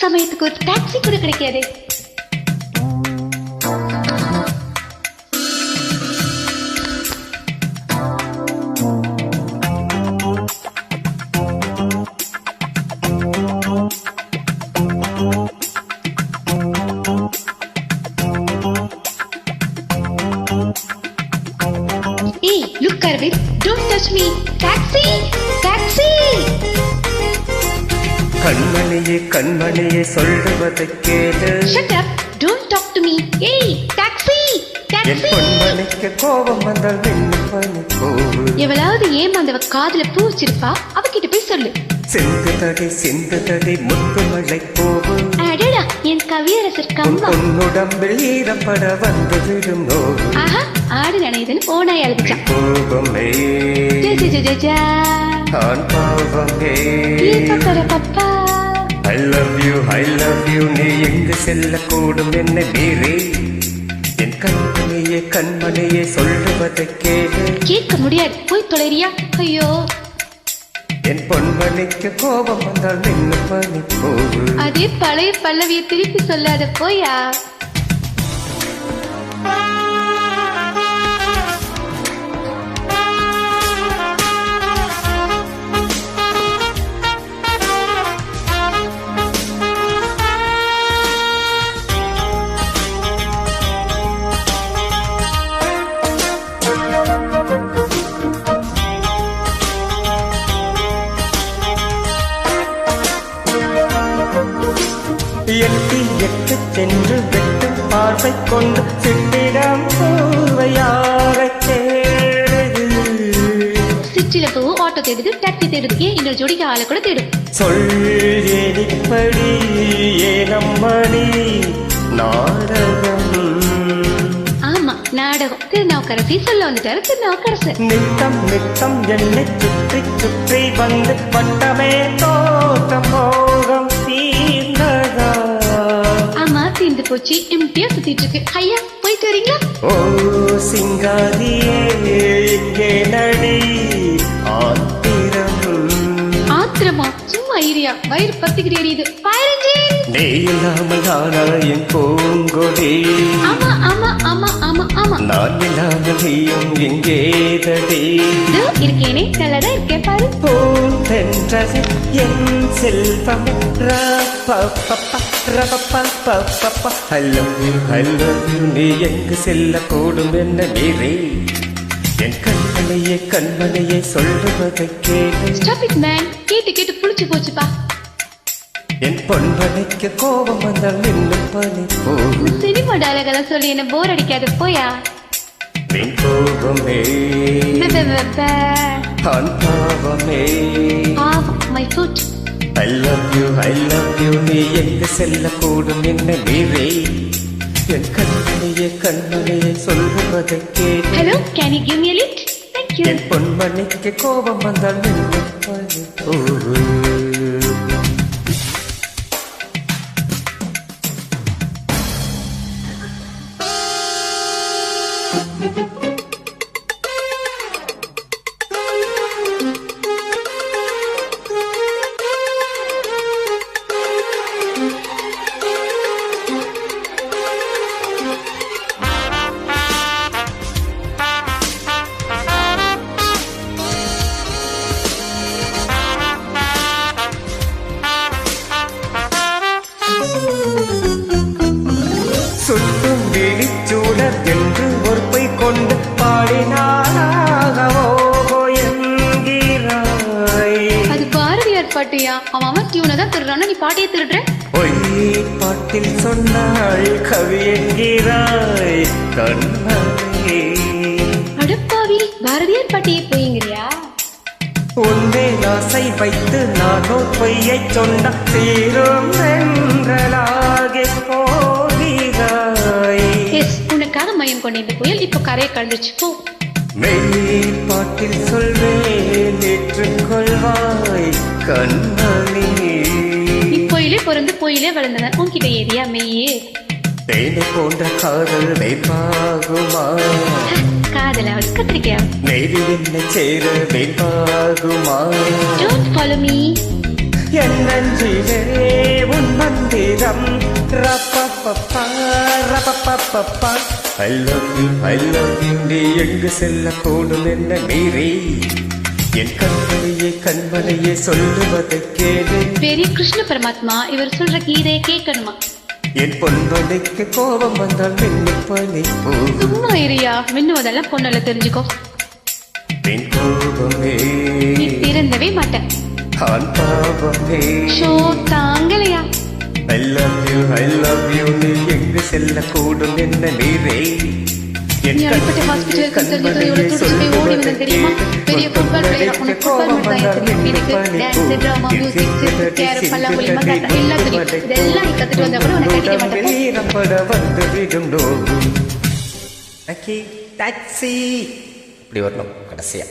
சமயத்துக்கு ஒரு டாக்ஸி கூட கிடைக்காது. Hey, look Arvind, don't touch me. Taxi! Taxi! கண்மணியே கண்மணியே சொல்லுவதை கேளு. Shut up! Don't talk to me. Hey, taxi! N Taxi! பொன்மணிக்கு கோபம் வந்தால் நின்று பணி போடு. எவளாவது ஏமாந்தவ காதுல பூ வச்சிருப்பா, அவகிட்ட போய் சொல்லு. சிந்து தடி முத்து மழை போகு. அடடா, என் கவியரசர் கம்மா. உன்னுடம்பில் ஈரப்பட வந்து விடும் நோவு. ஆஹா, ஆடு நனையுதுன்னு ஓனாய் அழுதுச்சான். கோபமே J J J J J. ஆண் பாவமே. ஏ பப்பர பப்பா. I love you நீ எங்கு செல்லக்கூடும் என்னை மீறி. என் கண்மணியே கண்மணியே சொல்லுவதை கேளு. கேட்க முடியாது, போய் தொலைறியா? ஐயோ, என் பொன்மணிக்கு கோபம் வந்தால் நின்று பணி போகு. அதே பழைய பல்லவிய திருப்பி சொல்லாத, போயா. எட்டு சென்று வெட்டும் பார்வை கொண்டு சித்திரம் பூவையாக தேடுது. சிற்றில பூ ஆட்டோ தேடுது, டாக்ஸி தேடுது, ஏன் இன்னொரு ஜோடிக்கு ஆளை கூட தேடும். சொல் ஏனிப்படி ஏனம்மணி நாடகம். ஆமா, நாடகம். திருநாவுக்கரசி சொல்ல வந்துட்டாரு திருநாவுக்கரசர். நித்தம் என்னை சுற்றி வந்து வட்டமே தோட்டம் மோகம் தீர்ந்ததா. ஆமா, தீர்ந்து போச்சு, எம்டியா சுத்திட்டு இருக்கு. ஐயா, போயிட்டு வரீங்களா? ஓ சிங்காரியே இங்கே நடி ஆத்திரம். ஆத்திரமா? சும்மா ஐரியா, வயிறு பத்திக்கிட்டு எரியுது. பாயரஞ்சி, நீ இல்லாமல் நானா என் பூங்கொடி. ஆமா ஆமா ஆமா ஆமா ஆமா. நான் இல்லாமல் நீயும் எங்கேதடி. இதோ இருக்கேனே, நல்லதா இருக்கேன் பாரு. பூந்தென்றது என் செல்வம். I love you நீ எங்கு செல்லக்கூடும் என்ன மீறி. என் கண்மணியே சொல்லுவதை கேளு. ஸ்டாப் இட் மேன், கேட்டு கேட்டு புளிச்சு போச்சுப்பா. என் பொன்மணிக்கு கோபம் வந்தால் நின்று பணி போகும். சினிமா டயலாகெல்லாம் சொல்லி என்ன போர் அடிக்காது, போயா. நின் கோபமே ஆண் பாவமே. My foot. I love you நீ எங்கு செல்லக்கூடும் என்னை மீறி. என் கண்மணியே சொல்லுவதை கேளு. Hello, can you give me a lift? Thank you. என் பொன்மணிக்கு கோபம் வந்தால் நின்று பணி போகும். சுட்டும் விழிச்சூடர் என்று ஒருப்பை கொண்டு பாடினாராகவோ என்கிறாய். அது பாரதியார் பாட்டியா? அவன் டியூனை தான் திருடுறான்னு நீ பாட்டியை திருடுற. பொய் பாட்டில் சொன்னாள் கவி என்கிறாய் கண்ணே. அடப்பாவி, பாரதியார் பாட்டியை போய்ங்கிறியா? உன்னை ஆசை வைத்து நானோ பொய்யை சொன்ன தீரும் என்றலாகி போகிறாய். எஸ், உனக்காக மயம் கொண்ட இந்த புயல் இப்போ கரையை கலந்துச்சு, போ. மெய் பாட்டில் சொல்வேன் ஏற்றுக்கொள்வாய் கண்மணி. நீ பொயிலே பிறந்து பொயிலே வளர்ந்தவன், உன்கிட்ட ஏரியா மெய்யே. தேனை போன்ற காதல் மெய்ப்பாகுமா? காதல் அவள் கத்திரிக்கையா? நெய்தி என்ன சேர மெய்ப்பாகுமா? Don't follow me. என் நெஞ்சிலே உன் மந்திரம் ரப்பப்பப்பா ரப்பப்பப்பா I love you நீ எங்கு செல்லக்கூடும் என்ன மீறி என் கண்மலையே சொல்லுவதை கேளு பெரிய கிருஷ்ண பரமாத்மா இவர் சொல்ற கீதையை கேட்கணுமா? என் பொன்மொழிக்கு கோபம் வந்தால் மின்னு பனி போகும் சும்மா இரியா, மின்னுவதெல்லாம் பொண்ணல தெரிஞ்சுக்கோ. என் கோபமே நீ திறந்தவே மாட்டேன். ஆண் பாவமே ஷோ தாங்கலையா? I love you நீ எங்கு செல்லக்கூடும் என்ன நீரே நீ அடிப்பட்ட ஹாஸ்பிட்டலுக்கு தெரிஞ்சது எவ்வளவு துடிச்சு போய் ஓடி வந்தேன் தெரியுமா? பெரிய ஃபுட்பால் பிளேயர், உனக்கு ஃபுட்பால் மட்டும் தான் தெரியும். எனக்கு dance, drama, music, chess, carrom, பல்லாங்குழி, மகாத்தா எல்லாம் தெரியும். இதெல்லாம் நீ கத்துட்டு வந்தா கூட உனக்கு கட்டிக்க மாட்டேன். வீரப்பட வந்து விடும் நோகும் டாக்ஸி இப்படி வரணும் கடைசியா.